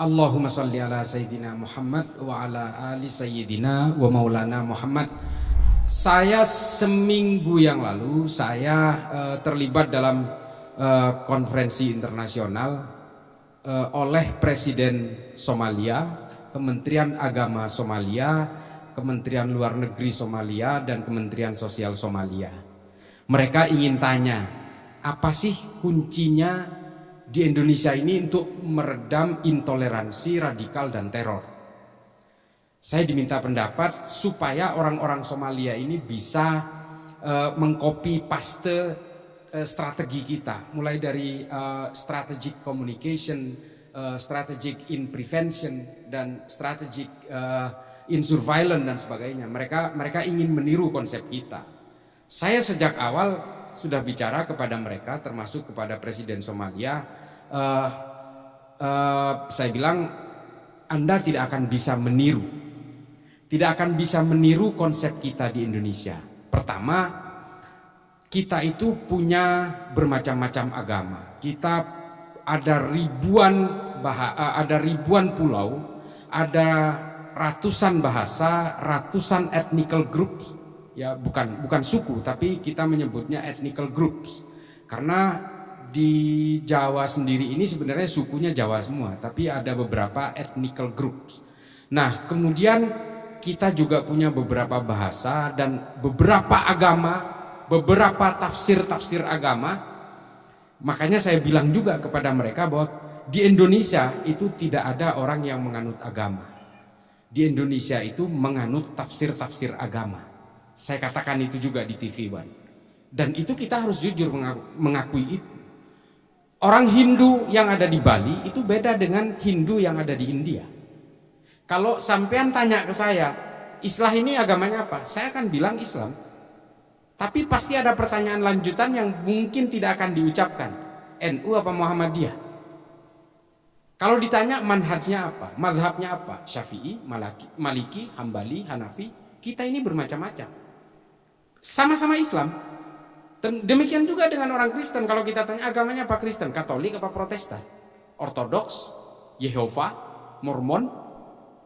Allahumma salli ala Sayyidina Muhammad wa ala ali Sayyidina wa maulana Muhammad. Saya seminggu yang lalu terlibat dalam konferensi internasional oleh Presiden Somalia, Kementerian Agama Somalia, Kementerian Luar Negeri Somalia, dan Kementerian Sosial Somalia. Mereka ingin tanya, apa sih kuncinya di Indonesia ini untuk meredam intoleransi radikal dan teror. Saya diminta pendapat supaya orang-orang Somalia ini bisa mengcopy paste strategi kita, mulai dari strategic communication, strategic in prevention, dan strategic in surveillance dan sebagainya. Mereka ingin meniru konsep kita. Saya sejak awal sudah bicara kepada mereka, termasuk kepada Presiden Somalia. Saya bilang, Anda tidak akan bisa meniru konsep kita di Indonesia. Pertama, kita itu punya bermacam-macam agama. Kita ada ribuan pulau, ada ratusan bahasa, ratusan ethnical groups. Ya, bukan suku, tapi kita menyebutnya ethnical groups. Karena di Jawa sendiri ini sebenarnya sukunya Jawa semua, tapi ada beberapa ethnical groups. Nah, kemudian kita juga punya beberapa bahasa dan beberapa agama, beberapa tafsir agama. Makanya saya bilang juga kepada mereka bahwa di Indonesia itu tidak ada orang yang menganut agama. Di Indonesia itu menganut tafsir agama. Saya katakan itu juga di TV One. Dan itu kita harus jujur mengakui itu. Orang Hindu yang ada di Bali itu beda dengan Hindu yang ada di India. Kalau sampean tanya ke saya, Islam ini agamanya apa? Saya akan bilang Islam. Tapi pasti ada pertanyaan lanjutan yang mungkin tidak akan diucapkan. NU apa Muhammadiyah? Kalau ditanya manhajnya apa? Mazhabnya apa? Syafi'i, Maliki, Hambali, Hanafi. Kita ini bermacam-macam. Sama-sama Islam. Demikian juga dengan orang Kristen. Kalau kita tanya agamanya apa Kristen, Katolik apa Protestan, Ortodoks, Yehova, Mormon,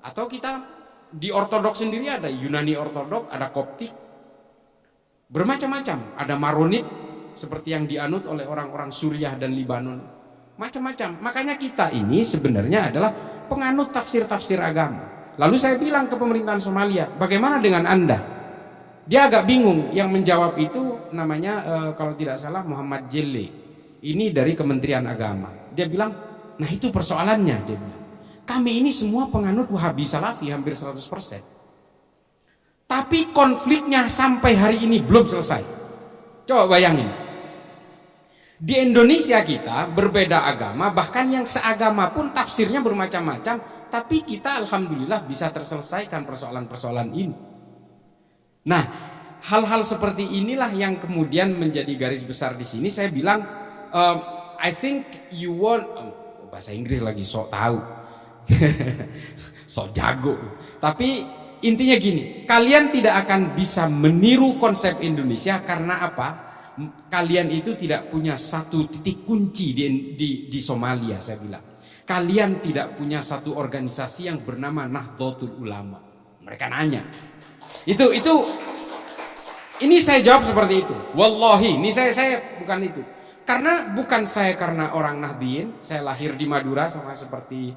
atau kita di Ortodoks sendiri ada Yunani Ortodoks, ada Koptik, bermacam-macam, ada Maronit seperti yang dianut oleh orang-orang Suriah dan Libanon, macam-macam. Makanya kita ini sebenarnya adalah penganut tafsir agama. Lalu saya bilang ke pemerintahan Somalia, bagaimana dengan Anda? Dia agak bingung. Yang menjawab itu namanya kalau tidak salah Muhammad Jelle. Ini dari Kementerian Agama. Dia bilang, nah itu persoalannya. Dia bilang, kami ini semua penganut Wahabi Salafi hampir 100%. Tapi konfliknya sampai hari ini belum selesai. Coba bayangin. Di Indonesia kita berbeda agama, bahkan yang seagama pun tafsirnya bermacam-macam. Tapi kita alhamdulillah bisa terselesaikan persoalan-persoalan ini. Nah, hal-hal seperti inilah yang kemudian menjadi garis besar di sini. Saya bilang, I think you want, bahasa Inggris lagi sok tahu, sok jago. Tapi intinya gini, kalian tidak akan bisa meniru konsep Indonesia karena apa? Kalian itu tidak punya satu titik kunci di Somalia. Saya bilang, kalian tidak punya satu organisasi yang bernama Nahdlatul Ulama. Mereka nanya. Ini saya jawab seperti itu. Wallahi, ini saya bukan itu. Karena orang Nahdien, saya lahir di Madura sama seperti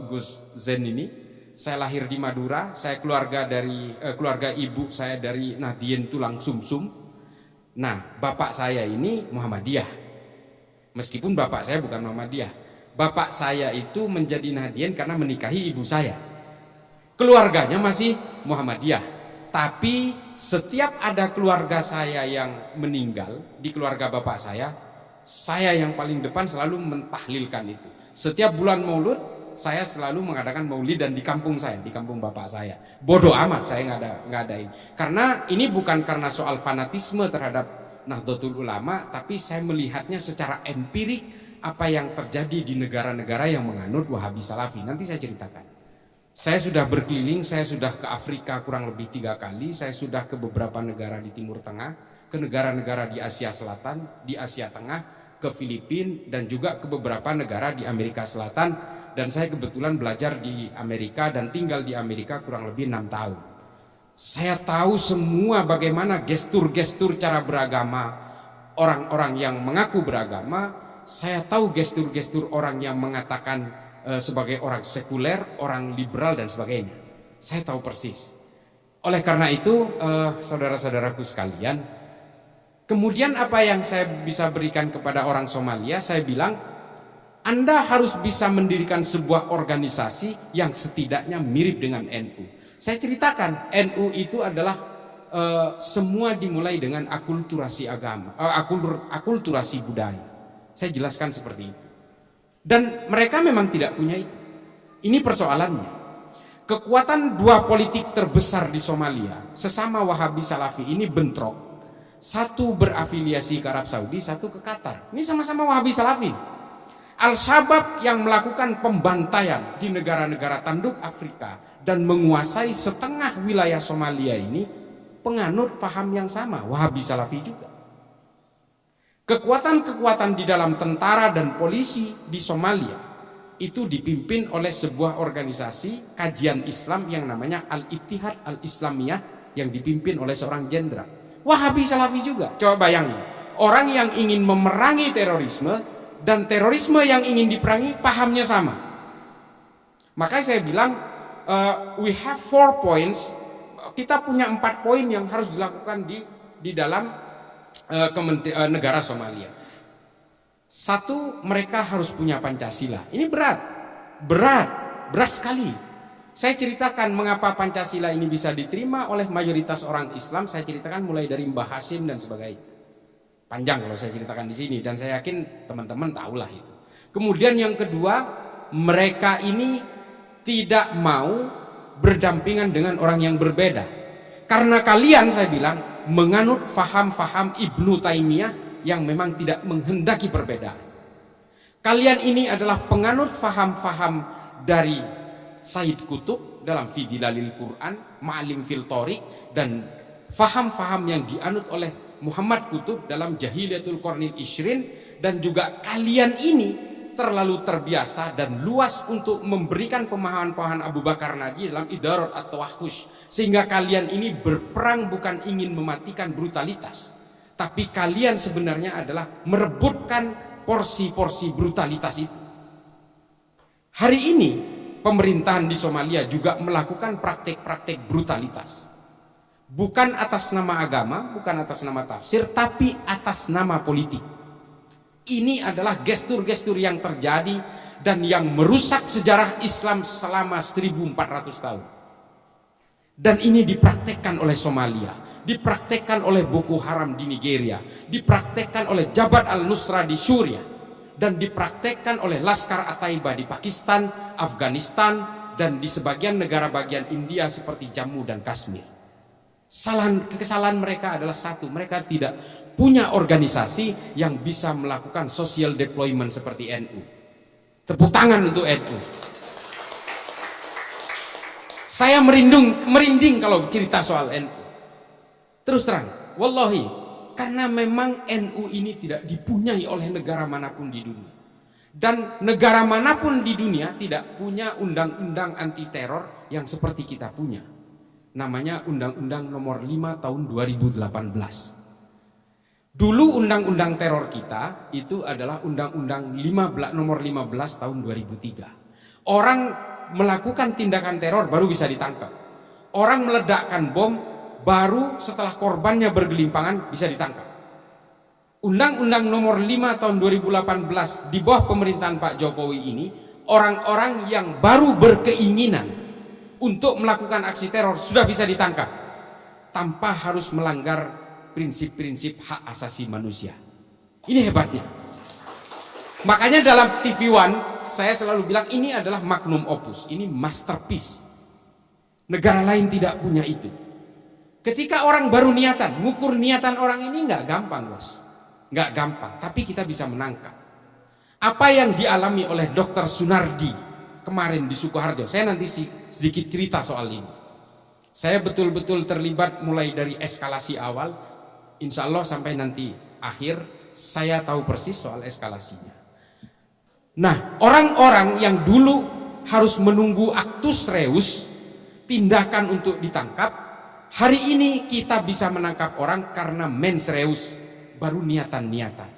Gus Zen ini. Saya lahir di Madura, saya keluarga ibu saya dari Nahdien tulang sumsum. Nah, bapak saya ini Muhammadiyah. Meskipun bapak saya bukan Muhammadiyah. Bapak saya itu menjadi Nahdien karena menikahi ibu saya. Keluarganya masih Muhammadiyah. Tapi setiap ada keluarga saya yang meninggal, di keluarga bapak saya yang paling depan selalu mentahlilkan itu. Setiap bulan Maulud, saya selalu mengadakan maulid dan di kampung saya, di kampung bapak saya. Bodoh amat saya nggak adain. Karena ini bukan karena soal fanatisme terhadap Nahdlatul Ulama, tapi saya melihatnya secara empirik apa yang terjadi di negara-negara yang menganut Wahabi Salafi. Nanti saya ceritakan. Saya sudah berkeliling, saya sudah ke Afrika kurang lebih 3 kali, saya sudah ke beberapa negara di Timur Tengah, ke negara-negara di Asia Selatan, di Asia Tengah, ke Filipina, dan juga ke beberapa negara di Amerika Selatan. dan saya kebetulan belajar di Amerika dan tinggal di Amerika kurang lebih 6 tahun. Saya tahu semua bagaimana gestur-gestur cara beragama orang-orang yang mengaku beragama. Saya tahu gestur-gestur orang yang mengatakan sebagai orang sekuler, orang liberal dan sebagainya. Saya tahu persis. Oleh karena itu, saudara-saudaraku sekalian, kemudian apa yang saya bisa berikan kepada orang Somalia, saya bilang, Anda harus bisa mendirikan sebuah organisasi yang setidaknya mirip dengan NU. Saya ceritakan, NU itu adalah semua dimulai dengan akulturasi agama, akulturasi budaya. Saya jelaskan seperti itu. Dan mereka memang tidak punya itu. Ini persoalannya. Kekuatan dua politik terbesar di Somalia, sesama Wahabi Salafi ini bentrok. Satu berafiliasi ke Arab Saudi, satu ke Qatar. Ini sama-sama Wahabi Salafi. Al-Shabaab yang melakukan pembantaian di negara-negara tanduk Afrika dan menguasai setengah wilayah Somalia ini penganut paham yang sama, Wahabi Salafi juga. Kekuatan-kekuatan di dalam tentara dan polisi di Somalia itu dipimpin oleh sebuah organisasi kajian Islam yang namanya Al-Ittihad Al-Islamiyah yang dipimpin oleh seorang jenderal. Wahabi Salafi juga. Coba bayangin, orang yang ingin memerangi terorisme dan terorisme yang ingin diperangi pahamnya sama. Makanya saya bilang we have 4 points. Kita punya 4 poin yang harus dilakukan di dalam negara Somalia. Satu, mereka harus punya Pancasila. Ini berat sekali. Saya ceritakan mengapa Pancasila ini bisa diterima oleh mayoritas orang Islam. Saya ceritakan mulai dari Mbah Hashim dan sebagainya. Panjang kalau saya ceritakan di sini dan saya yakin teman-teman tahulah itu. Kemudian yang kedua, mereka ini tidak mau berdampingan dengan orang yang berbeda. Karena kalian, saya bilang, menganut faham-faham Ibnu Taimiyah yang memang tidak menghendaki perbedaan. Kalian ini adalah penganut faham-faham dari Sayyid Qutb dalam Fi Dilalil Quran, Ma'alim fil Thoriq, dan faham-faham yang dianut oleh Muhammad Qutb dalam Jahiliyatul Qarnil Ishrin. Dan juga kalian ini terlalu terbiasa dan luas untuk memberikan pemahaman-pemahaman Abu Bakar Naji dalam Idarat at-Tawahhush, sehingga kalian ini berperang bukan ingin mematikan brutalitas, tapi kalian sebenarnya adalah merebutkan porsi-porsi brutalitas itu. Hari ini pemerintahan di Somalia juga melakukan praktek-praktek brutalitas, bukan atas nama agama, bukan atas nama tafsir, tapi atas nama politik. Ini adalah gestur-gestur yang terjadi dan yang merusak sejarah Islam selama 1400 tahun. Dan ini dipraktekkan oleh Somalia, dipraktekkan oleh Boko Haram di Nigeria, dipraktekkan oleh Jabhat al-Nusra di Suriah, dan dipraktekkan oleh Laskar At-Taiba di Pakistan, Afghanistan, dan di sebagian negara bagian India seperti Jammu dan Kashmir. Kesalahan mereka adalah satu, mereka tidak punya organisasi yang bisa melakukan social deployment seperti NU. Tepuk tangan untuk NU. Saya merinding kalau cerita soal NU. Terus terang, wallahi, karena memang NU ini tidak dipunyai oleh negara manapun di dunia. Dan negara manapun di dunia tidak punya undang-undang anti teror yang seperti kita punya. Namanya Undang-Undang Nomor 5 Tahun 2018. Dulu undang-undang teror kita itu adalah Undang-Undang Nomor 15 Tahun 2003. Orang melakukan tindakan teror baru bisa ditangkap. Orang meledakkan bom baru setelah korbannya bergelimpangan bisa ditangkap. Undang-Undang Nomor 5 Tahun 2018 di bawah pemerintahan Pak Jokowi ini, orang-orang yang baru berkeinginan untuk melakukan aksi teror sudah bisa ditangkap tanpa harus melanggar prinsip-prinsip hak asasi manusia. Ini hebatnya. Makanya dalam TV One saya selalu bilang ini adalah magnum opus, ini masterpiece. Negara lain tidak punya itu. Ketika orang baru niatan, ngukur niatan orang ini nggak gampang, bos. Nggak gampang, tapi kita bisa menangkap. Apa yang dialami oleh Dr. Sunardi kemarin di Sukoharjo, saya nanti sedikit cerita soal ini. Saya betul-betul terlibat mulai dari eskalasi awal, insya Allah sampai nanti akhir, saya tahu persis soal eskalasinya. Nah, orang-orang yang dulu harus menunggu actus reus, tindakan untuk ditangkap, hari ini kita bisa menangkap orang karena mens reus, baru niatan-niatan.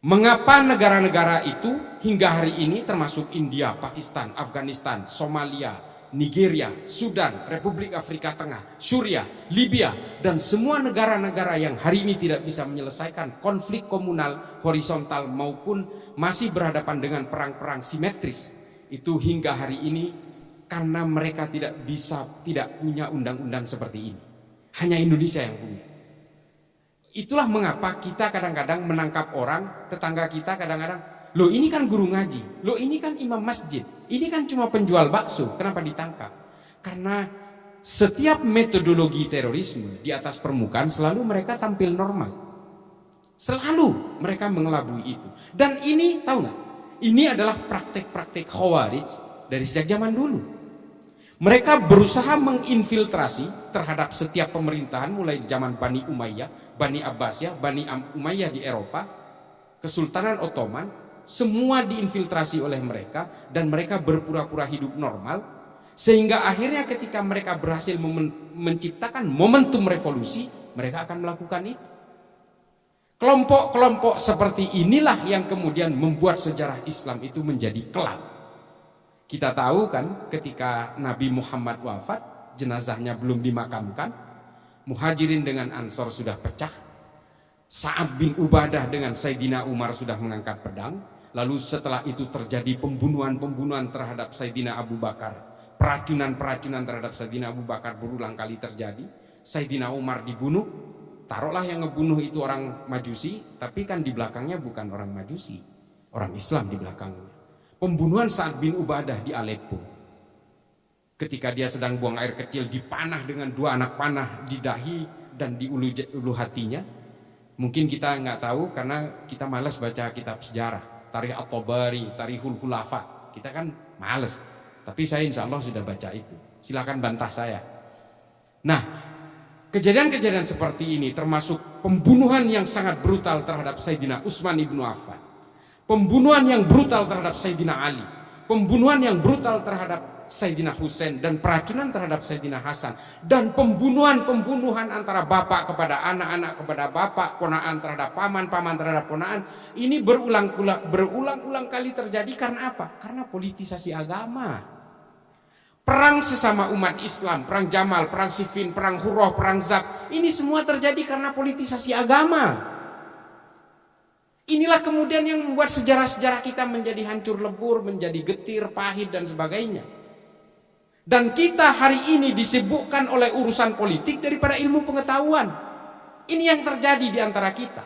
Mengapa negara-negara itu hingga hari ini termasuk India, Pakistan, Afghanistan, Somalia, Nigeria, Sudan, Republik Afrika Tengah, Suriah, Libya, dan semua negara-negara yang hari ini tidak bisa menyelesaikan konflik komunal horizontal maupun masih berhadapan dengan perang-perang simetris, itu hingga hari ini karena mereka tidak punya undang-undang seperti ini. Hanya Indonesia yang punya. Itulah mengapa kita kadang-kadang menangkap orang, tetangga kita kadang-kadang, loh ini kan guru ngaji, loh ini kan imam masjid, ini kan cuma penjual bakso, kenapa ditangkap? Karena setiap metodologi terorisme di atas permukaan selalu mereka tampil normal. Selalu mereka mengelabui itu. Dan ini, tahu nggak? Ini adalah praktek-praktek khawarij dari sejak zaman dulu. Mereka berusaha menginfiltrasi terhadap setiap pemerintahan mulai di zaman Bani Umayyah, Bani Abbasiyah, Bani Umayyah di Eropa, Kesultanan Ottoman, semua diinfiltrasi oleh mereka dan mereka berpura-pura hidup normal, sehingga akhirnya ketika mereka berhasil menciptakan momentum revolusi, mereka akan melakukan itu. Kelompok-kelompok seperti inilah yang kemudian membuat sejarah Islam itu menjadi kelam. Kita tahu kan ketika Nabi Muhammad wafat, jenazahnya belum dimakamkan, Muhajirin dengan Ansor sudah pecah, Sa'ad bin Ubadah dengan Sayyidina Umar sudah mengangkat pedang, lalu setelah itu terjadi pembunuhan-pembunuhan terhadap Sayyidina Abu Bakar, peracunan-peracunan terhadap Sayyidina Abu Bakar berulang kali terjadi, Sayyidina Umar dibunuh, taruhlah yang ngebunuh itu orang Majusi, tapi kan di belakangnya bukan orang Majusi, orang Islam di belakangnya. Pembunuhan Sa'ad bin Ubadah di Aleppo, ketika dia sedang buang air kecil dipanah dengan 2 anak panah di dahi dan di ulu hatinya. Mungkin kita nggak tahu karena kita malas baca kitab sejarah, Tarikh At-Tabari, Tarikhul Khulafa, kita kan malas. Tapi saya insya Allah sudah baca itu, silakan bantah saya. Nah, kejadian-kejadian seperti ini termasuk pembunuhan yang sangat brutal terhadap Sayyidina Utsman ibnu Affan, pembunuhan yang brutal terhadap Sayyidina Ali, pembunuhan yang brutal terhadap Sayyidina Husain, dan peracunan terhadap Sayyidina Hasan, dan pembunuhan-pembunuhan antara bapak kepada anak, kepada bapak, ponaan terhadap paman, paman terhadap ponaan, ini berulang-ulang kali terjadi karena apa? Karena politisasi agama. Perang sesama umat Islam, perang Jamal, perang Siffin, perang Hurrah, perang Zab, ini semua terjadi karena politisasi agama. Inilah kemudian yang membuat sejarah-sejarah kita menjadi hancur lebur, menjadi getir, pahit, dan sebagainya. Dan kita hari ini disibukkan oleh urusan politik daripada ilmu pengetahuan. Ini yang terjadi di antara kita.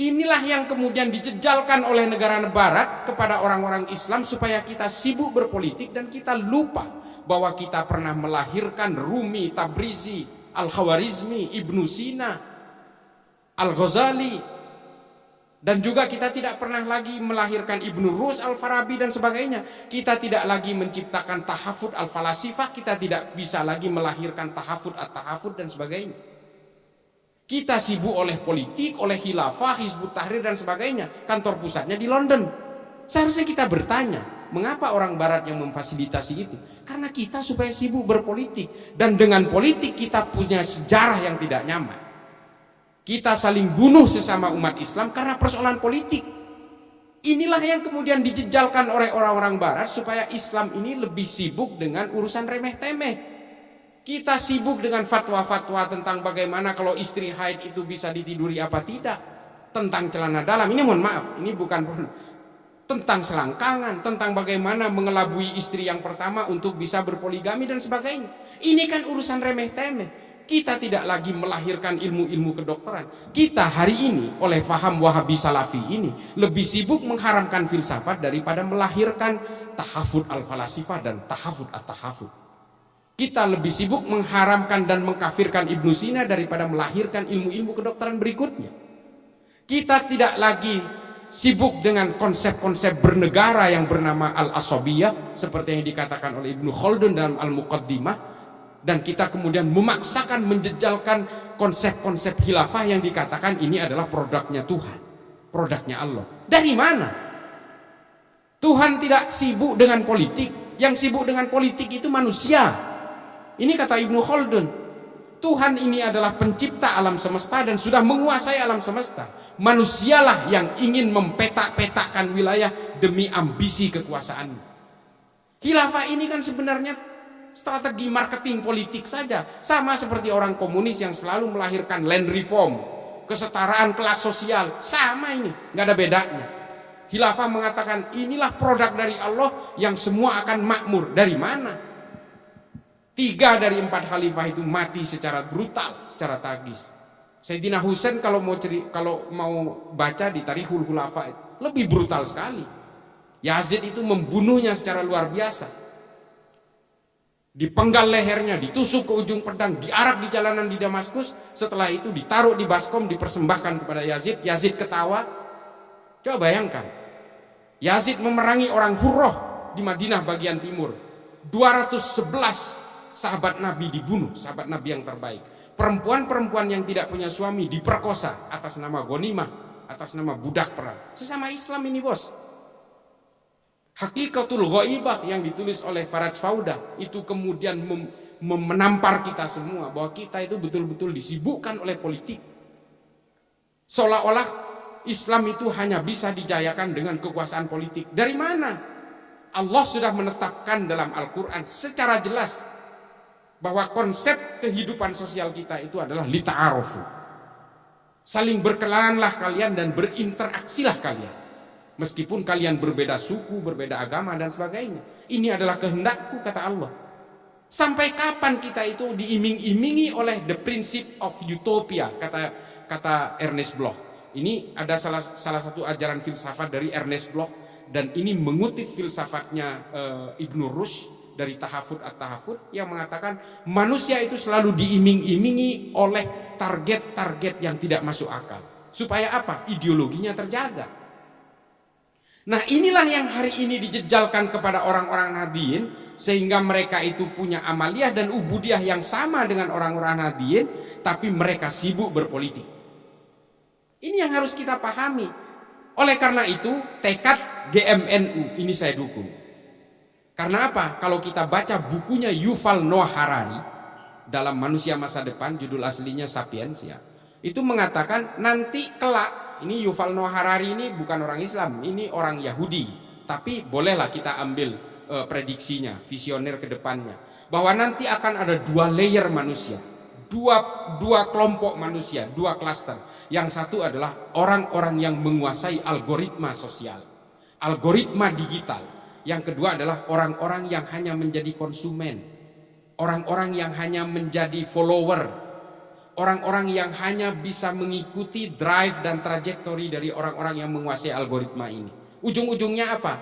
Inilah yang kemudian dijejalkan oleh negara barat kepada orang-orang Islam supaya kita sibuk berpolitik dan kita lupa bahwa kita pernah melahirkan Rumi, Tabrizi, Al-Khawarizmi, Ibnu Sina, Al-Ghazali, dan juga kita tidak pernah lagi melahirkan Ibnu Rus, Al-Farabi, dan sebagainya. Kita tidak lagi menciptakan tahafud al-falasifah, kita tidak bisa lagi melahirkan tahafud at-tahafud dan sebagainya. Kita sibuk oleh politik, oleh khilafah, Hizbut Tahrir dan sebagainya. Kantor pusatnya di London. Seharusnya kita bertanya, mengapa orang barat yang memfasilitasi itu? Karena kita supaya sibuk berpolitik, dan dengan politik kita punya sejarah yang tidak nyaman. Kita saling bunuh sesama umat Islam karena persoalan politik. Inilah yang kemudian dijejalkan oleh orang-orang barat supaya Islam ini lebih sibuk dengan urusan remeh-temeh. Kita sibuk dengan fatwa-fatwa tentang bagaimana kalau istri haid itu bisa ditiduri apa tidak, tentang celana dalam. Ini mohon maaf, ini bukan tentang selangkangan, tentang bagaimana mengelabui istri yang pertama untuk bisa berpoligami dan sebagainya. Ini kan urusan remeh-temeh. Kita tidak lagi melahirkan ilmu-ilmu kedokteran. Kita hari ini oleh faham Wahabi Salafi ini lebih sibuk mengharamkan filsafat daripada melahirkan tahafud al-falasifah dan tahafud at-tahafud. Kita lebih sibuk mengharamkan dan mengkafirkan Ibnu Sina daripada melahirkan ilmu-ilmu kedokteran berikutnya. Kita tidak lagi sibuk dengan konsep-konsep bernegara yang bernama al-asabiyah seperti yang dikatakan oleh Ibnu Khaldun dalam Al-Muqaddimah. Dan kita kemudian memaksakan menjejalkan konsep-konsep khilafah yang dikatakan ini adalah produknya Tuhan, produknya Allah. Dari mana? Tuhan tidak sibuk dengan politik. Yang sibuk dengan politik itu manusia. Ini kata Ibnu Khaldun. Tuhan ini adalah pencipta alam semesta dan sudah menguasai alam semesta. Manusialah yang ingin mempetak-petakkan wilayah demi ambisi kekuasaannya. Khilafah ini kan sebenarnya strategi marketing politik saja. Sama seperti orang komunis yang selalu melahirkan land reform, kesetaraan kelas sosial. Sama ini, nggak ada bedanya. Khilafah mengatakan inilah produk dari Allah yang semua akan makmur. Dari mana? 3 dari 4 khalifah itu mati secara brutal, secara tragis. Sayyidina Husain kalau mau baca di Tarikhul Khulafa itu lebih brutal sekali. Yazid itu membunuhnya secara luar biasa. Dipenggal lehernya, ditusuk ke ujung pedang, diarak di jalanan di Damaskus. Setelah itu ditaruh di baskom, dipersembahkan kepada Yazid. Yazid ketawa. Coba bayangkan, Yazid memerangi orang Hurroh di Madinah bagian timur. 211 sahabat Nabi dibunuh, sahabat Nabi yang terbaik. Perempuan-perempuan yang tidak punya suami diperkosa atas nama ghanimah, atas nama budak perang. Sesama Islam ini, bos. Hakikatul Ghaibah yang ditulis oleh Faraj Fauda itu kemudian menampar kita semua bahwa kita itu betul-betul disibukkan oleh politik. Seolah-olah Islam itu hanya bisa dijayakan dengan kekuasaan politik. Dari mana? Allah sudah menetapkan dalam Al-Quran secara jelas bahwa konsep kehidupan sosial kita itu adalah lita'arufu. Saling berkenalanlah kalian dan berinteraksilah kalian. Meskipun kalian berbeda suku, berbeda agama dan sebagainya. Ini adalah kehendakku, kata Allah. Sampai kapan kita itu diiming-imingi oleh the principle of utopia, kata Ernest Bloch. Ini ada salah satu ajaran filsafat dari Ernest Bloch, dan ini mengutip filsafatnya Ibnu Rushd dari Tahafut at-Tahafut yang mengatakan manusia itu selalu diiming-imingi oleh target-target yang tidak masuk akal. Supaya apa? Ideologinya terjaga. Nah, inilah yang hari ini dijejalkan kepada orang-orang Nahdliyin, sehingga mereka itu punya amaliyah dan ubudiyah yang sama dengan orang-orang Nahdliyin, tapi mereka sibuk berpolitik. Ini yang harus kita pahami. Oleh karena itu, tekad GMNU ini saya dukung. Karena apa? Kalau kita baca bukunya Yuval Noah Harari dalam Manusia Masa Depan, judul aslinya Sapiens ya, itu mengatakan nanti kelak, ini Yuval Noah Harari ini bukan orang Islam, ini orang Yahudi, tapi bolehlah kita ambil prediksinya, visioner ke depannya, bahwa nanti akan ada 2 layer manusia, dua kelompok manusia, 2 klaster. Yang satu adalah orang-orang yang menguasai algoritma sosial, algoritma digital. Yang kedua adalah orang-orang yang hanya menjadi konsumen, orang-orang yang hanya menjadi follower, orang-orang yang hanya bisa mengikuti drive dan trajektori dari orang-orang yang menguasai algoritma ini. Ujung-ujungnya apa?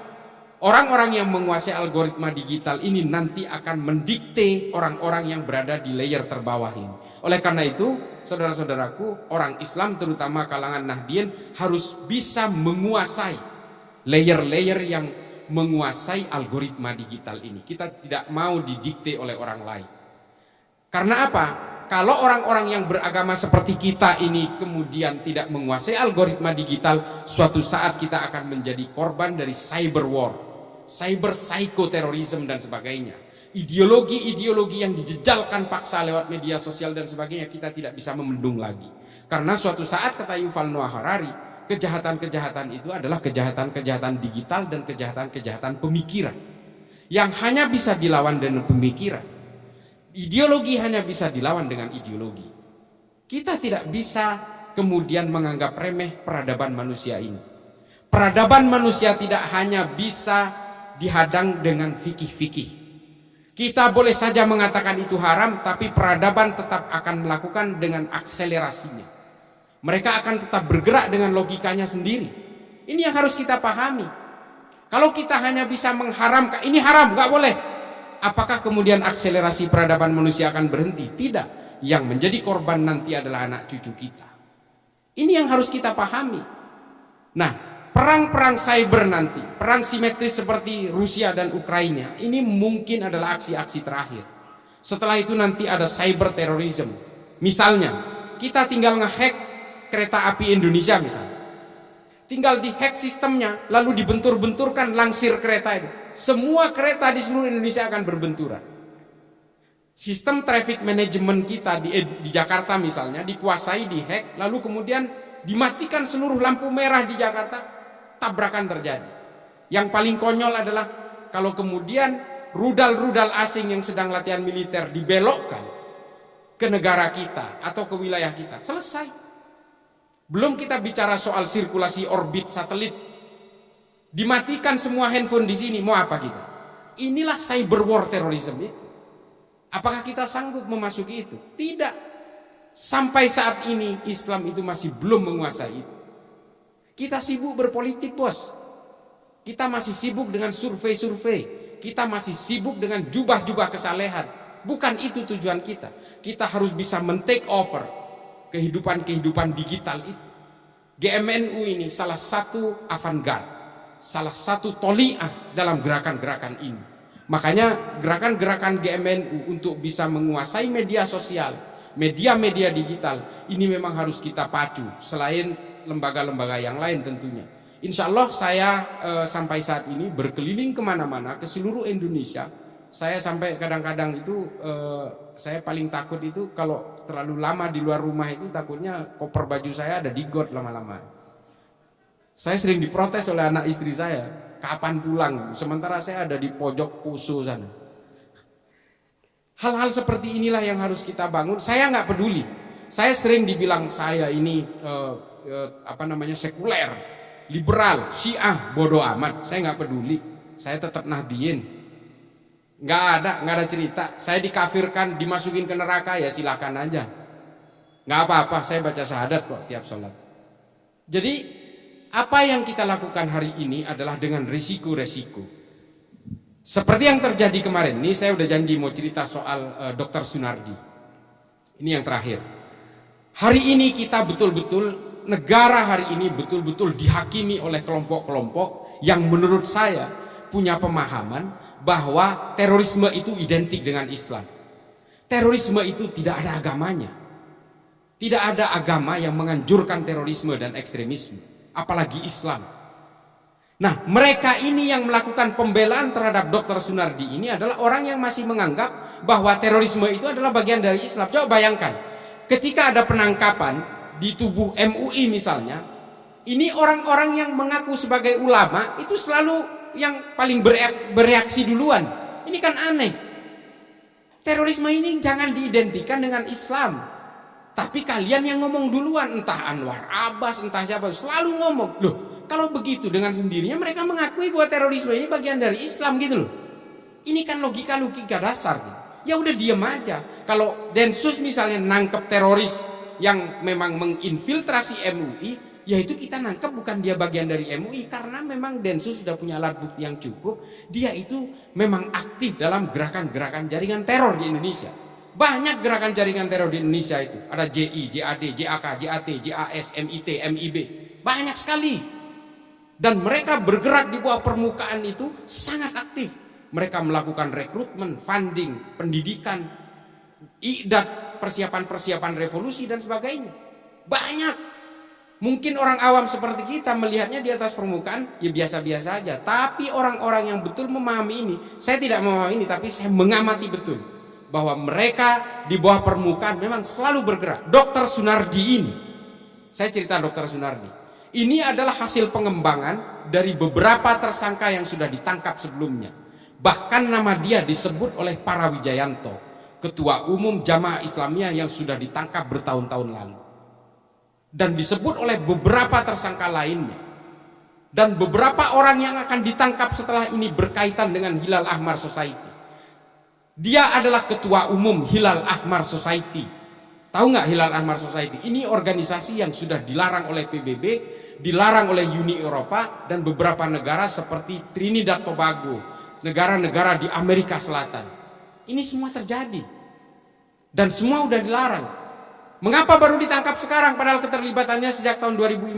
Orang-orang yang menguasai algoritma digital ini nanti akan mendikte orang-orang yang berada di layer terbawah ini. Oleh karena itu, saudara-saudaraku, orang Islam terutama kalangan Nahdliyin harus bisa menguasai layer-layer yang menguasai algoritma digital ini. Kita tidak mau didikte oleh orang lain. Karena apa? Kalau orang-orang yang beragama seperti kita ini kemudian tidak menguasai algoritma digital, suatu saat kita akan menjadi korban dari cyber war, cyber psychoterrorism dan sebagainya. Ideologi-ideologi yang dijejalkan paksa lewat media sosial dan sebagainya, kita tidak bisa membendung lagi. Karena suatu saat, kata Yuval Noah Harari, kejahatan-kejahatan itu adalah kejahatan-kejahatan digital dan kejahatan-kejahatan pemikiran yang hanya bisa dilawan dengan pemikiran. Ideologi hanya bisa dilawan dengan ideologi. Kita tidak bisa kemudian menganggap remeh peradaban manusia ini. Peradaban manusia tidak hanya bisa dihadang dengan fikih-fikih. Kita boleh saja mengatakan itu haram, tapi peradaban tetap akan melakukan dengan akselerasinya. Mereka akan tetap bergerak dengan logikanya sendiri. Ini yang harus kita pahami. Kalau kita hanya bisa mengharamkan, ini haram, nggak boleh. Apakah kemudian akselerasi peradaban manusia akan berhenti? Tidak. Yang menjadi korban nanti adalah anak cucu kita. Ini yang harus kita pahami. Nah, perang-perang cyber nanti, perang simetris seperti Rusia dan Ukraina, ini mungkin adalah aksi-aksi terakhir. Setelah itu nanti ada cyber terrorism. Misalnya, kita tinggal ngehack kereta api Indonesia misalnya. Tinggal dihack sistemnya, lalu dibentur-benturkan langsir kereta itu. Semua kereta di seluruh Indonesia akan berbenturan. Sistem traffic management kita di Jakarta misalnya dikuasai, dihack, lalu kemudian dimatikan seluruh lampu merah di Jakarta, tabrakan terjadi. Yang paling konyol adalah kalau kemudian rudal-rudal asing yang sedang latihan militer dibelokkan ke negara kita atau ke wilayah kita, selesai. Belum kita bicara soal sirkulasi orbit satelit, dimatikan semua handphone di sini, mau apa kita? Inilah cyber war terrorism itu. Apakah kita sanggup memasuki itu? Tidak. Sampai saat ini Islam itu masih belum menguasai itu. Kita sibuk berpolitik, bos. Kita masih sibuk dengan survei-survei. Kita masih sibuk dengan jubah-jubah kesalehan. Bukan itu tujuan kita. Kita harus bisa men-take over kehidupan-kehidupan digital itu. GMNU ini salah satu avant-garde, salah satu toliah dalam gerakan-gerakan ini. Makanya gerakan-gerakan GMNU untuk bisa menguasai media sosial, media-media digital, ini memang harus kita pacu, selain lembaga-lembaga yang lain tentunya. Insya Allah saya sampai saat ini berkeliling kemana-mana ke seluruh Indonesia. Saya sampai kadang-kadang itu saya paling takut itu kalau terlalu lama di luar rumah itu takutnya koper baju saya ada di got lama-lama. Saya sering diprotes oleh anak istri saya. Kapan pulang? Sementara saya ada di pojok Poso sana. Hal-hal seperti inilah yang harus kita bangun. Saya nggak peduli. Saya sering dibilang saya ini sekuler, liberal, Syiah, bodoh amat. Saya nggak peduli. Saya tetap Nahdien. Nggak ada cerita. Saya dikafirkan, dimasukin ke neraka, ya silakan aja. Nggak apa-apa. Saya baca syahadat kok tiap sholat. Jadi apa yang kita lakukan hari ini adalah dengan risiko-risiko. Seperti yang terjadi kemarin, ini saya udah janji mau cerita soal Dr. Sunardi. Ini yang terakhir. Hari ini kita betul-betul, negara hari ini betul-betul dihakimi oleh kelompok-kelompok yang menurut saya punya pemahaman bahwa terorisme itu identik dengan Islam. Terorisme itu tidak ada agamanya. Tidak ada agama yang menganjurkan terorisme dan ekstremisme. Apalagi Islam. Nah, mereka ini yang melakukan pembelaan terhadap Dr. Sunardi ini adalah orang yang masih menganggap bahwa terorisme itu adalah bagian dari Islam. Coba bayangkan, ketika ada penangkapan di tubuh MUI misalnya, ini orang-orang yang mengaku sebagai ulama itu selalu yang paling bereaksi duluan. Ini kan aneh. Terorisme ini jangan diidentikan dengan Islam. Tapi kalian yang ngomong duluan, entah Anwar Abbas, entah siapa, selalu ngomong. Loh, kalau begitu dengan sendirinya mereka mengakui bahwa terorisme ini bagian dari Islam gitu loh. Ini kan logika-logika dasar. Ya udah diem aja. Kalau Densus misalnya nangkep teroris yang memang menginfiltrasi MUI, ya itu kita nangkep bukan dia bagian dari MUI, karena memang Densus sudah punya alat bukti yang cukup. Dia itu memang aktif dalam gerakan-gerakan jaringan teror di Indonesia. Banyak gerakan jaringan teror di Indonesia itu. Ada JI, JAD, JAK, JAT, JAS, MIT, MIB. Banyak sekali. Dan mereka bergerak di bawah permukaan itu sangat aktif. Mereka melakukan rekrutmen, funding, pendidikan, i'dad, persiapan-persiapan revolusi dan sebagainya. Banyak. Mungkin orang awam seperti kita melihatnya di atas permukaan, ya biasa-biasa aja. Tapi orang-orang yang betul memahami ini, saya tidak memahami ini, tapi saya mengamati betul bahwa mereka di bawah permukaan memang selalu bergerak. Dr. Sunardi ini, saya cerita Dr. Sunardi, ini adalah hasil pengembangan dari beberapa tersangka yang sudah ditangkap sebelumnya. Bahkan nama dia disebut oleh Para Wijayanto, Ketua Umum Jamaah Islamiyah yang sudah ditangkap bertahun-tahun lalu. Dan disebut oleh beberapa tersangka lainnya. Dan beberapa orang yang akan ditangkap setelah ini berkaitan dengan Hilal Ahmar Society. Dia adalah ketua umum Hilal Ahmar Society. Tahu nggak Hilal Ahmar Society? Ini organisasi yang sudah dilarang oleh PBB, dilarang oleh Uni Eropa dan beberapa negara seperti Trinidad Tobago, negara-negara di Amerika Selatan. Ini semua terjadi. Dan semua udah dilarang. Mengapa baru ditangkap sekarang padahal keterlibatannya sejak tahun 2015?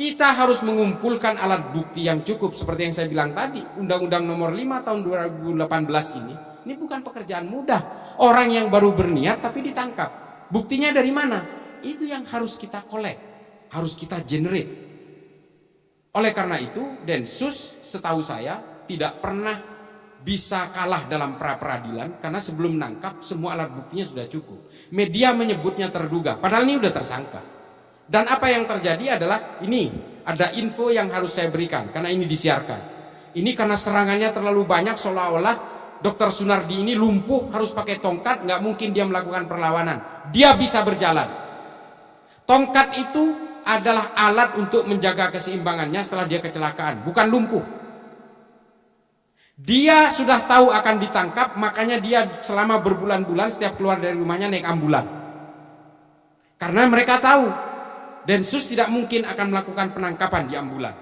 Kita harus mengumpulkan alat bukti yang cukup seperti yang saya bilang tadi. Undang-Undang nomor 5 tahun 2018 ini bukan pekerjaan mudah. Orang yang baru berniat tapi ditangkap. Buktinya dari mana? Itu yang harus kita collect, harus kita generate. Oleh karena itu, Densus setahu saya tidak pernah bisa kalah dalam pra-peradilan karena sebelum nangkap semua alat buktinya sudah cukup. Media menyebutnya terduga, padahal ini sudah tersangka. Dan apa yang terjadi adalah ini, ada info yang harus saya berikan karena ini disiarkan. Ini karena serangannya terlalu banyak, seolah-olah Dr. Sunardi ini lumpuh, harus pakai tongkat, nggak mungkin dia melakukan perlawanan. Dia bisa berjalan. Tongkat itu adalah alat untuk menjaga keseimbangannya setelah dia kecelakaan, bukan lumpuh. Dia sudah tahu akan ditangkap, makanya dia selama berbulan-bulan setiap keluar dari rumahnya naik ambulan. Karena mereka tahu Densus tidak mungkin akan melakukan penangkapan di ambulan.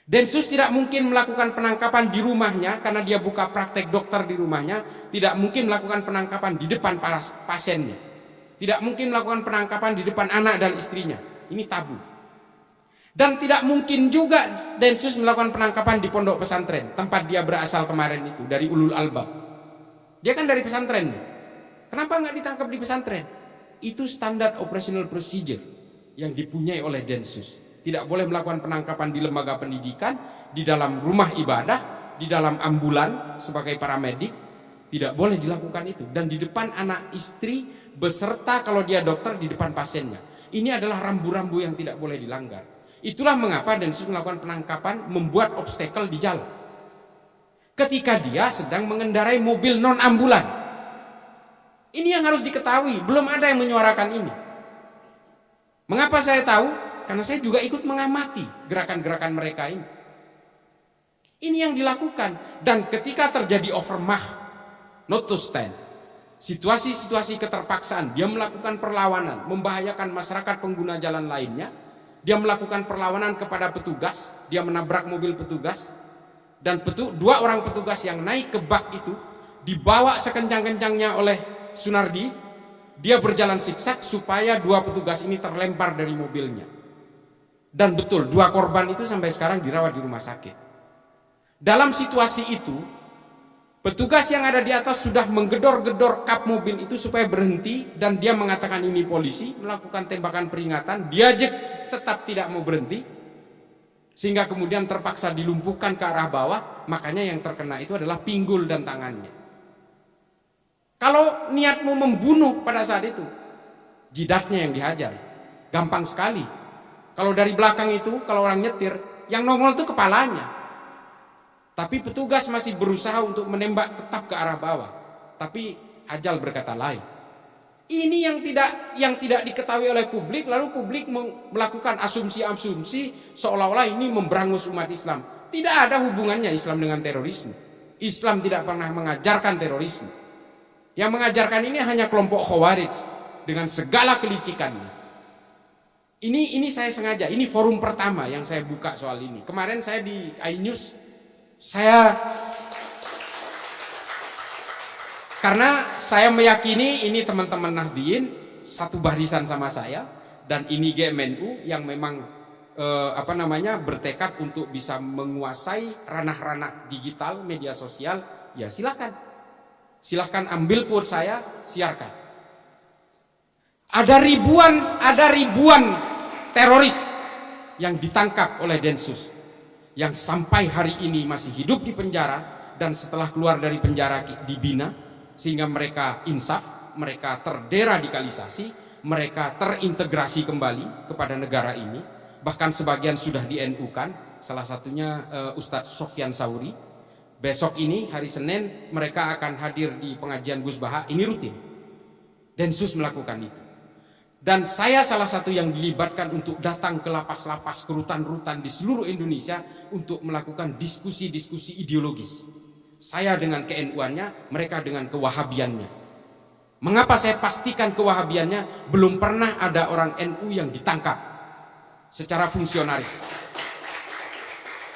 Densus tidak mungkin melakukan penangkapan di rumahnya karena dia buka praktek dokter di rumahnya, tidak mungkin melakukan penangkapan di depan para pasiennya. Tidak mungkin melakukan penangkapan di depan anak dan istrinya. Ini tabu. Dan tidak mungkin juga Densus melakukan penangkapan di pondok pesantren, tempat dia berasal kemarin itu, dari Ulul Albab. Dia kan dari pesantren. Kenapa nggak ditangkap di pesantren? Itu standar operational procedure yang dipunyai oleh Densus. Tidak boleh melakukan penangkapan di lembaga pendidikan, di dalam rumah ibadah, di dalam ambulan sebagai paramedik. Tidak boleh dilakukan itu. Dan di depan anak istri beserta kalau dia dokter di depan pasiennya. Ini adalah rambu-rambu yang tidak boleh dilanggar. Itulah mengapa Densus melakukan penangkapan, membuat obstacle di jalan. Ketika dia sedang mengendarai mobil non-ambulan. Ini yang harus diketahui, belum ada yang menyuarakan ini. Mengapa saya tahu? Karena saya juga ikut mengamati gerakan-gerakan mereka ini. Ini yang dilakukan. Dan ketika terjadi overmach, not to stand, situasi-situasi keterpaksaan, dia melakukan perlawanan, membahayakan masyarakat pengguna jalan lainnya. Dia melakukan perlawanan kepada petugas, dia menabrak mobil petugas, dan dua orang petugas yang naik ke bak itu dibawa sekencang-kencangnya oleh Sunardi. Dia berjalan siksak supaya dua petugas ini terlempar dari mobilnya. Dan betul, dua korban itu sampai sekarang dirawat di rumah sakit. Dalam situasi itu, petugas yang ada di atas sudah menggedor-gedor kap mobil itu supaya berhenti, dan dia mengatakan ini polisi, melakukan tembakan peringatan. Dia tetap tidak mau berhenti, sehingga kemudian terpaksa dilumpuhkan ke arah bawah. Makanya yang terkena itu adalah pinggul dan tangannya. Kalau niatmu membunuh pada saat itu, jidatnya yang dihajar, gampang sekali. Kalau dari belakang itu, kalau orang nyetir, yang nongol itu kepalanya. Tapi petugas masih berusaha untuk menembak tetap ke arah bawah. Tapi ajal berkata lain. Ini yang tidak diketahui oleh publik, lalu publik melakukan asumsi-asumsi seolah-olah ini memberangus umat Islam. Tidak ada hubungannya Islam dengan terorisme. Islam tidak pernah mengajarkan terorisme. Yang mengajarkan ini hanya kelompok Khawarij dengan segala kelicikannya. Ini saya sengaja, ini forum pertama yang saya buka soal ini. Kemarin saya di iNews, karena saya meyakini ini teman-teman Nahdliyin satu barisan sama saya, dan ini GMNU yang memang bertekad untuk bisa menguasai ranah-ranah digital, media sosial. Ya silahkan ambil quote saya, siarkan. Ada ribuan teroris yang ditangkap oleh Densus, yang sampai hari ini masih hidup di penjara, dan setelah keluar dari penjara dibina sehingga mereka insaf, mereka terderadikalisasi, mereka terintegrasi kembali kepada negara ini. Bahkan sebagian sudah di-NU-kan, salah satunya Ustadz Sofyan Sauri. Besok ini hari Senin mereka akan hadir di pengajian Gus Baha. Ini rutin. Densus melakukan itu. Dan saya salah satu yang dilibatkan untuk datang ke lapas-lapas, ke rutan-rutan di seluruh Indonesia untuk melakukan diskusi-diskusi ideologis. Saya dengan ke-NU-annya, mereka dengan kewahabiannya. Mengapa saya pastikan kewahabiannya? Belum pernah ada orang NU yang ditangkap secara fungsionaris.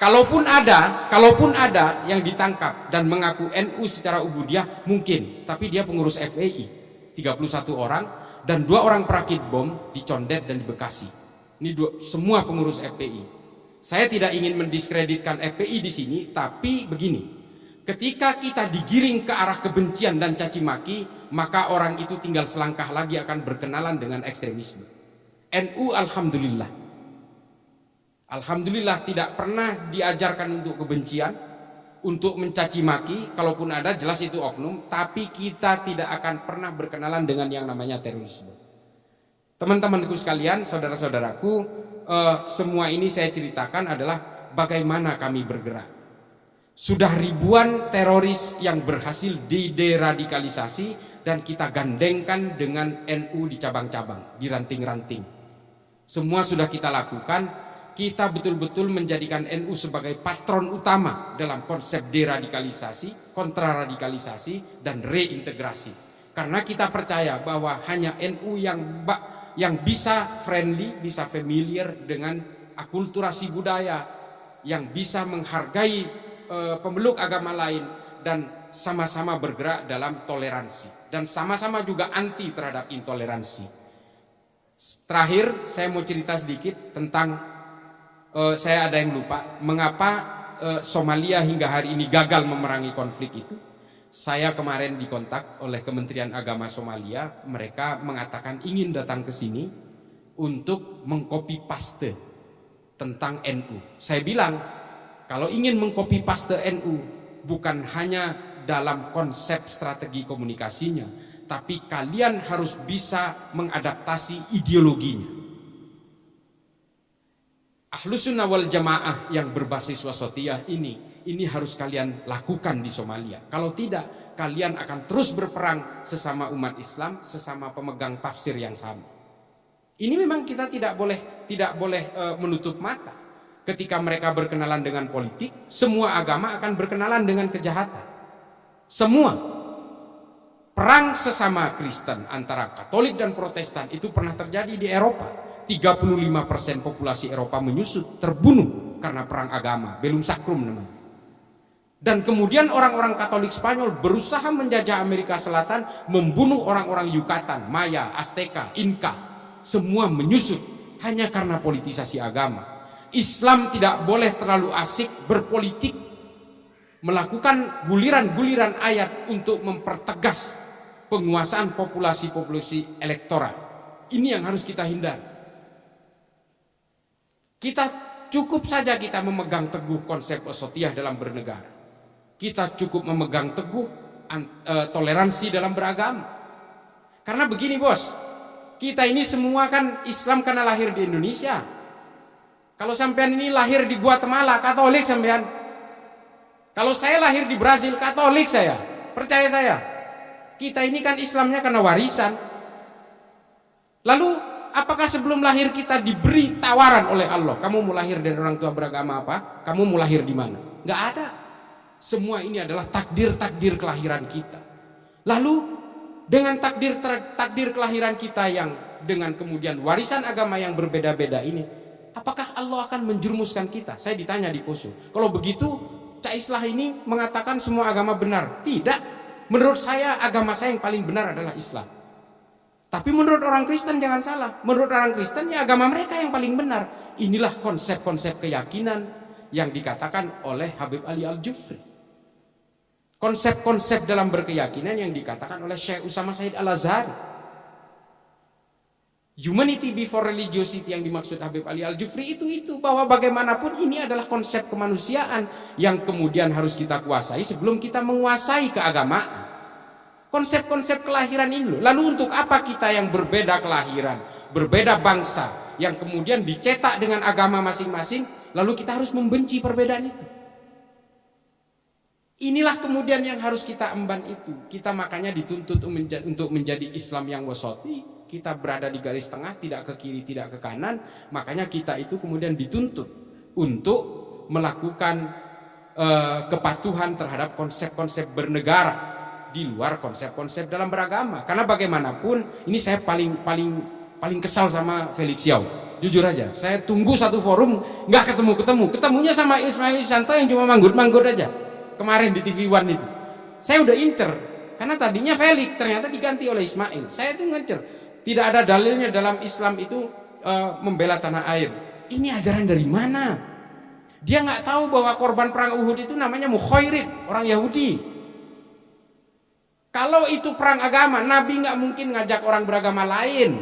Kalaupun ada yang ditangkap dan mengaku NU secara ubudiyah, mungkin. Tapi dia pengurus FPI, 31 orang. Dan 2 orang perakit bom di Condet dan di Bekasi. Ini semua pengurus FPI. Saya tidak ingin mendiskreditkan FPI di sini, tapi begini. Ketika kita digiring ke arah kebencian dan caci maki, maka orang itu tinggal selangkah lagi akan berkenalan dengan ekstremisme. NU alhamdulillah Alhamdulillah tidak pernah diajarkan untuk kebencian, untuk mencaci maki. Kalaupun ada jelas itu oknum, tapi kita tidak akan pernah berkenalan dengan yang namanya terorisme. Teman-temanku sekalian, saudara-saudaraku, semua ini saya ceritakan adalah bagaimana kami bergerak. Sudah ribuan teroris yang berhasil dideradikalisasi dan kita gandengkan dengan NU di cabang-cabang, di ranting-ranting. Semua sudah kita lakukan. Kita betul-betul menjadikan NU sebagai patron utama dalam konsep deradikalisasi, kontraradikalisasi, dan reintegrasi. Karena kita percaya bahwa hanya NU yang bisa friendly, bisa familiar dengan akulturasi budaya, yang bisa menghargai pemeluk agama lain, dan sama-sama bergerak dalam toleransi, dan sama-sama juga anti terhadap intoleransi. Terakhir saya mau cerita sedikit tentang saya ada yang lupa mengapa Somalia hingga hari ini gagal memerangi konflik itu. Saya kemarin dikontak oleh Kementerian Agama Somalia, mereka mengatakan ingin datang ke sini untuk mengcopy paste tentang NU. Saya bilang, kalau ingin mengcopy paste NU bukan hanya dalam konsep strategi komunikasinya, tapi kalian harus bisa mengadaptasi ideologinya. Ahlus Sunnah wal Jamaah yang berbasis wasatiyah ini harus kalian lakukan di Somalia. Kalau tidak, kalian akan terus berperang sesama umat Islam, sesama pemegang tafsir yang sama. Ini memang kita tidak boleh menutup mata. Ketika mereka berkenalan dengan politik, semua agama akan berkenalan dengan kejahatan. Semua. Perang sesama Kristen antara Katolik dan Protestan itu pernah terjadi di Eropa. 35% populasi Eropa menyusut, terbunuh karena perang agama, Bellum Sacrum namanya. Dan kemudian orang-orang Katolik Spanyol berusaha menjajah Amerika Selatan, membunuh orang-orang Yucatan, Maya, Azteca, Inca, semua menyusut hanya karena politisasi agama. Islam tidak boleh terlalu asik berpolitik, melakukan guliran-guliran ayat untuk mempertegas penguasaan populasi elektoral. Ini yang harus kita hindari. Kita cukup saja kita memegang teguh konsep wasatiyah dalam bernegara. Kita cukup memegang teguh toleransi dalam beragama. Karena begini bos, kita ini semua kan Islam karena lahir di Indonesia. Kalau sampean ini lahir di Guatemala, Katolik sampean. Kalau saya lahir di Brazil, Katolik saya. Percaya saya. Kita ini kan Islamnya karena warisan. Lalu apakah sebelum lahir kita diberi tawaran oleh Allah? Kamu mau lahir dari orang tua beragama apa? Kamu mau lahir di mana? Enggak ada. Semua ini adalah takdir kelahiran kita. Lalu dengan takdir kelahiran kita yang dengan kemudian warisan agama yang berbeda-beda ini, apakah Allah akan menjerumuskan kita? Saya ditanya di Poso. Kalau begitu, Cak Islah ini mengatakan semua agama benar. Tidak. Menurut saya agama saya yang paling benar adalah Islam. Tapi menurut orang Kristen jangan salah. Menurut orang Kristen ya agama mereka yang paling benar. Inilah konsep-konsep keyakinan yang dikatakan oleh Habib Ali Al-Jufri. Konsep-konsep dalam berkeyakinan yang dikatakan oleh Syekh Usama Said Al-Azhari. Humanity before religiosity yang dimaksud Habib Ali Al-Jufri itu bahwa bagaimanapun ini adalah konsep kemanusiaan yang kemudian harus kita kuasai sebelum kita menguasai keagamaan. Konsep-konsep kelahiran ini loh. Lalu untuk apa kita yang berbeda kelahiran, berbeda bangsa, yang kemudian dicetak dengan agama masing-masing, lalu kita harus membenci perbedaan itu? Inilah kemudian yang harus kita emban itu. Kita makanya dituntut untuk menjadi Islam yang wasati. Kita berada di garis tengah, tidak ke kiri, tidak ke kanan. Makanya kita itu kemudian dituntut untuk melakukan kepatuhan terhadap konsep-konsep bernegara di luar konsep-konsep dalam beragama. Karena bagaimanapun ini saya paling kesal sama Felix Yao. Jujur aja, saya tunggu satu forum nggak ketemu. Ketemunya sama Ismail Santo yang cuma manggut aja. Kemarin di TV One itu. Saya udah incer karena tadinya Felix ternyata diganti oleh Ismail. Saya tuh ngincer. Tidak ada dalilnya dalam Islam itu membela tanah air. Ini ajaran dari mana? Dia nggak tahu bahwa korban perang Uhud itu namanya Mukhairid, orang Yahudi. Kalau itu perang agama, Nabi nggak mungkin ngajak orang beragama lain.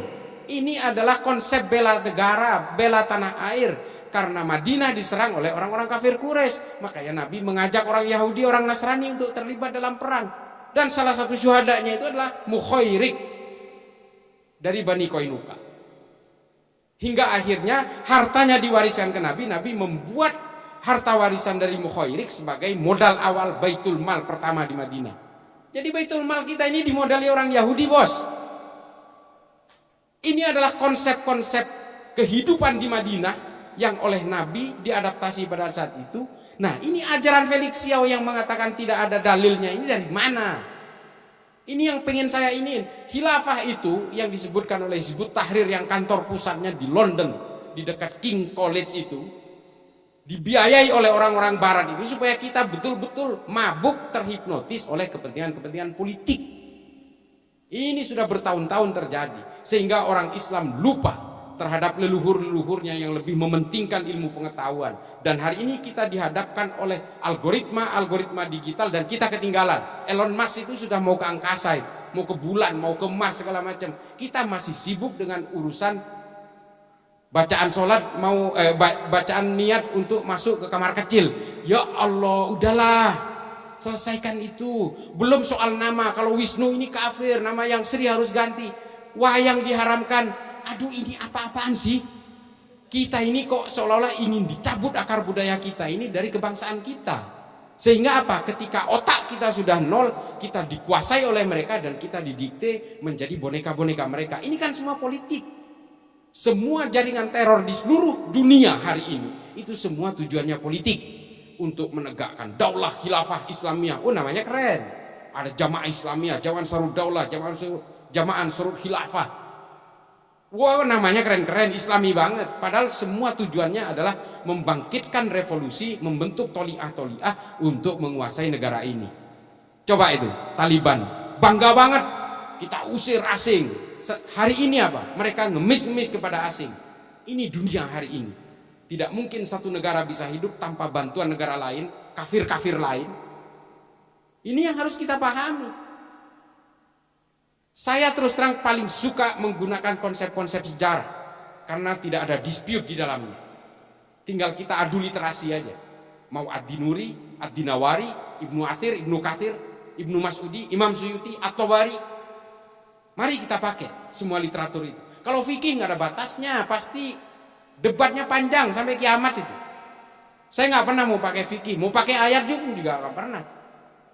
Ini adalah konsep bela negara, bela tanah air. karena Madinah diserang oleh orang-orang kafir Quraisy. Makanya Nabi mengajak orang Yahudi, orang Nasrani untuk terlibat dalam perang. Dan salah satu syuhadanya itu adalah Mukhairik dari Bani Qainuqa. Hingga akhirnya hartanya diwariskan ke Nabi. Nabi membuat harta warisan dari Mukhairik sebagai modal awal Baitul Mal pertama di Madinah. Jadi Baitul Mal kita ini dimodali orang Yahudi, bos. Ini adalah konsep-konsep kehidupan di Madinah yang oleh Nabi diadaptasi pada saat itu. Nah, ini ajaran Felix Xiao yang mengatakan tidak ada dalilnya, ini dari mana? Ini yang pengen saya iniin. Khilafah itu yang disebutkan oleh Hizbut Tahrir yang kantor pusatnya di London, di dekat King College itu, dibiayai oleh orang-orang barat itu supaya kita betul-betul mabuk terhipnotis oleh kepentingan-kepentingan politik. Ini sudah bertahun-tahun terjadi, sehingga orang Islam lupa terhadap leluhur-leluhurnya yang lebih mementingkan ilmu pengetahuan. Dan hari ini kita dihadapkan oleh algoritma digital dan kita ketinggalan. Elon Musk itu sudah mau ke angkasa, mau ke bulan, mau ke Mars, segala macam. Kita masih sibuk dengan urusan bacaan sholat, bacaan niat untuk masuk ke kamar kecil. Ya Allah, udahlah, selesaikan itu. Belum soal nama, kalau Wisnu ini kafir, nama yang Sri harus ganti. Wayang diharamkan. Aduh, ini apa-apaan sih? Kita ini kok seolah-olah ingin dicabut akar budaya kita ini dari kebangsaan kita. Sehingga apa? Ketika otak kita sudah nol, kita dikuasai oleh mereka dan kita didikte menjadi boneka-boneka mereka. Ini kan semua politik. Semua jaringan teror di seluruh dunia hari ini, itu semua tujuannya politik. Untuk menegakkan daulah khilafah Islamiyah. Oh, namanya keren. Ada Jamaah Islamiyah, Jamaah Ansarud Daulah, Jamaah Ansarud Khilafah. Wow, namanya keren-keren, Islami banget. Padahal semua tujuannya adalah membangkitkan revolusi, membentuk toliah-toliah untuk menguasai negara ini. Coba itu, Taliban. Bangga banget, kita usir asing. Hari ini apa? Mereka ngemis-ngemis kepada asing. Ini dunia hari ini. Tidak mungkin satu negara bisa hidup tanpa bantuan negara lain, kafir-kafir lain. Ini yang harus kita pahami. Saya terus terang paling suka menggunakan konsep-konsep sejarah karena tidak ada dispute di dalamnya. Tinggal kita adu literasi aja. Mau Ad-Dinuri, Ad-Dinawari, Ibnu Athir, Ibnu Kathir, Ibnu Mas'udi, Imam Suyuti, At-Tabari. Mari kita pakai semua literatur itu. Kalau fikih nggak ada batasnya, pasti debatnya panjang sampai kiamat itu. Saya nggak pernah mau pakai fikih, mau pakai ayat juga nggak pernah.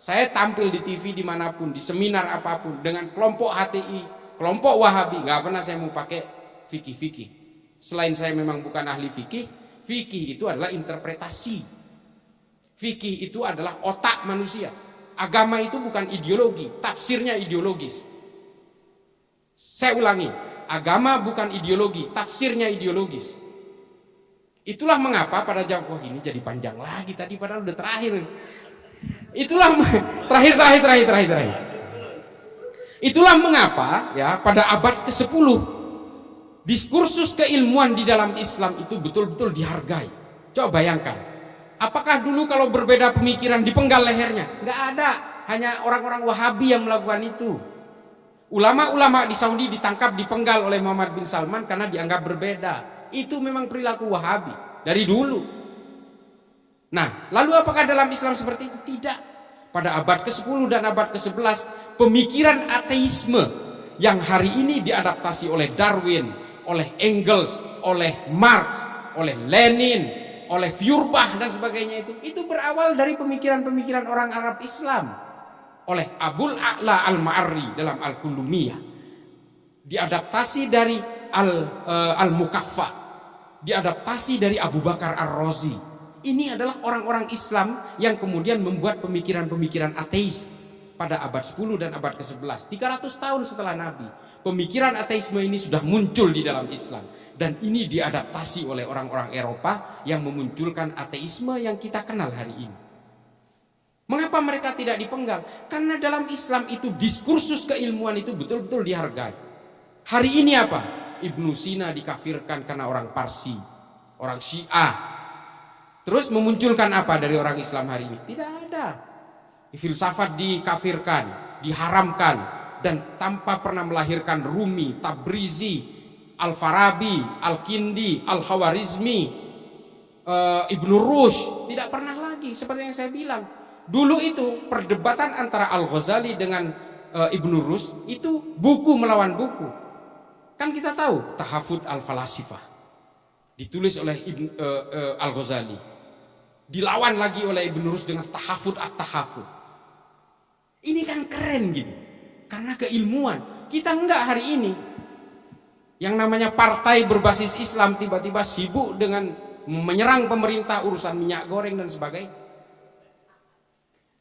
Saya tampil di TV dimanapun, di seminar apapun, dengan kelompok HTI, kelompok Wahabi, nggak pernah saya mau pakai fikih-fikih. Selain saya memang bukan ahli fikih, fikih itu adalah interpretasi. Fikih itu adalah otak manusia. Agama itu bukan ideologi, tafsirnya ideologis. Saya ulangi, agama bukan ideologi, tafsirnya ideologis. Itulah mengapa pada jawab ini jadi panjang lagi tadi padahal udah terakhir. Itulah terakhir. Itulah mengapa ya pada abad ke-10 diskursus keilmuan di dalam Islam itu betul-betul dihargai. Coba bayangkan, apakah dulu kalau berbeda pemikiran dipenggal lehernya? Nggak ada, hanya orang-orang Wahabi yang melakukan itu. Ulama-ulama di Saudi ditangkap, dipenggal oleh Muhammad bin Salman karena dianggap berbeda. Itu memang perilaku Wahabi dari dulu. Nah, lalu apakah dalam Islam seperti itu? Tidak. Pada abad ke-10 dan abad ke-11, pemikiran ateisme yang hari ini diadaptasi oleh Darwin, oleh Engels, oleh Marx, oleh Lenin, oleh Feuerbach dan sebagainya itu berawal dari pemikiran-pemikiran orang Arab Islam. Oleh Abul A'la Al-Ma'arri dalam Al-Kullumiyah. Diadaptasi dari Al-Mukaffa. Diadaptasi dari Abu Bakar Ar-Razi. Ini adalah orang-orang Islam yang kemudian membuat pemikiran-pemikiran ateis pada abad 10 dan abad ke-11. 300 tahun setelah Nabi, pemikiran ateisme ini sudah muncul di dalam Islam. Dan ini diadaptasi oleh orang-orang Eropa yang memunculkan ateisme yang kita kenal hari ini. Mengapa mereka tidak dipenggal? Karena dalam Islam itu diskursus keilmuan itu betul-betul dihargai. Hari ini apa? Ibnu Sina dikafirkan karena orang Parsi, orang Syiah. Terus memunculkan apa dari orang Islam hari ini? Tidak ada. Filsafat dikafirkan, diharamkan, dan tanpa pernah melahirkan Rumi, Tabrizi, Al-Farabi, Al-Kindi, Al-Khawarizmi. Ibnu Rushd, tidak pernah lagi. Seperti yang saya bilang, dulu itu perdebatan antara Al-Ghazali dengan Ibnu Rushd itu buku melawan buku. Kan kita tahu Tahafud Al-Falasifah ditulis oleh Al-Ghazali, dilawan lagi oleh Ibnu Rushd dengan Tahafud At-Tahafud. Ini kan keren gitu, karena keilmuan. Kita enggak hari ini. Yang namanya partai berbasis Islam tiba-tiba sibuk dengan menyerang pemerintah urusan minyak goreng dan sebagainya.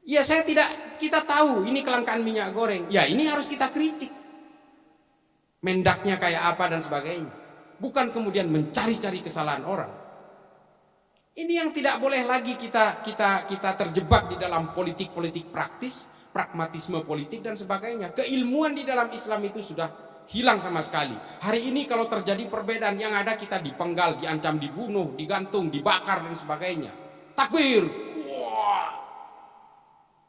Ya kita tahu ini kelangkaan minyak goreng. Ya ini harus kita kritik. Mendaknya kayak apa dan sebagainya. Bukan kemudian mencari-cari kesalahan orang. Ini yang tidak boleh lagi kita terjebak di dalam politik praktis, pragmatisme politik dan sebagainya. Keilmuan di dalam Islam itu sudah hilang sama sekali. Hari ini kalau terjadi perbedaan, yang ada kita dipenggal, diancam dibunuh, digantung, dibakar dan sebagainya. Takbir. Wah.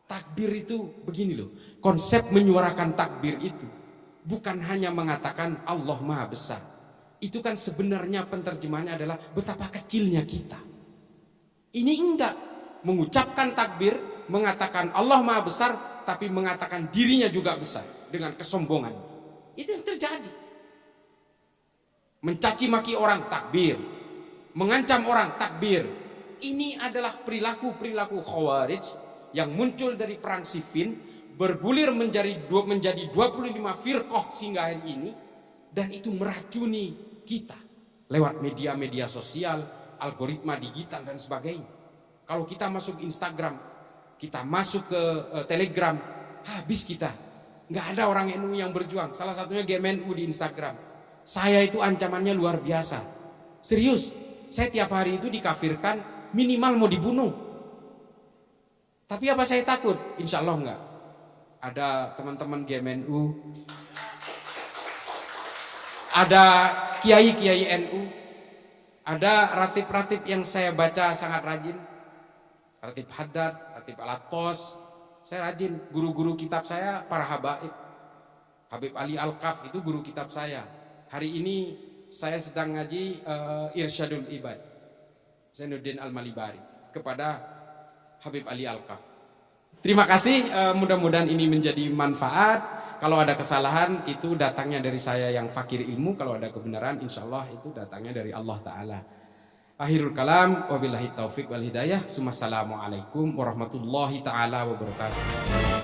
Takbir itu begini loh. Konsep menyuarakan takbir itu bukan hanya mengatakan Allah Maha Besar. Itu kan sebenarnya penerjemahannya adalah betapa kecilnya kita. Ini enggak mengucapkan takbir, mengatakan Allah Maha Besar, tapi mengatakan dirinya juga besar dengan kesombongan. Itu yang terjadi. Mencaci maki orang, takbir. Mengancam orang, takbir. Ini adalah perilaku Khawarij yang muncul dari perang Siffin, bergulir menjadi 25 firqah sehingga hari ini, dan itu meracuni kita lewat media-media sosial, algoritma digital dan sebagainya. Kalau kita masuk Instagram, kita masuk ke Telegram, habis kita. Nggak ada orang NU yang berjuang. Salah satunya GMNU di Instagram. Saya itu ancamannya luar biasa. Serius, saya tiap hari itu dikafirkan, minimal mau dibunuh. Tapi apa saya takut? Insya Allah enggak. Ada teman-teman GMNU, ada kiai-kiai NU, ada ratib-ratib yang saya baca sangat rajin. Ratib Haddad, Ratib Al-Attos, saya rajin. Guru-guru kitab saya para habaib. Habib Ali Al-Kaf itu guru kitab saya. Hari ini saya sedang ngaji Irsyadul Ibad Zainuddin Al-Malibari kepada Habib Ali Al-Kaf. Terima kasih, mudah-mudahan ini menjadi manfaat. Kalau ada kesalahan itu datangnya dari saya yang fakir ilmu. Kalau ada kebenaran insya Allah itu datangnya dari Allah Ta'ala. Akhirul kalam, wabillahi taufiq wal hidayah. Assalamualaikum warahmatullahi ta'ala wabarakatuh.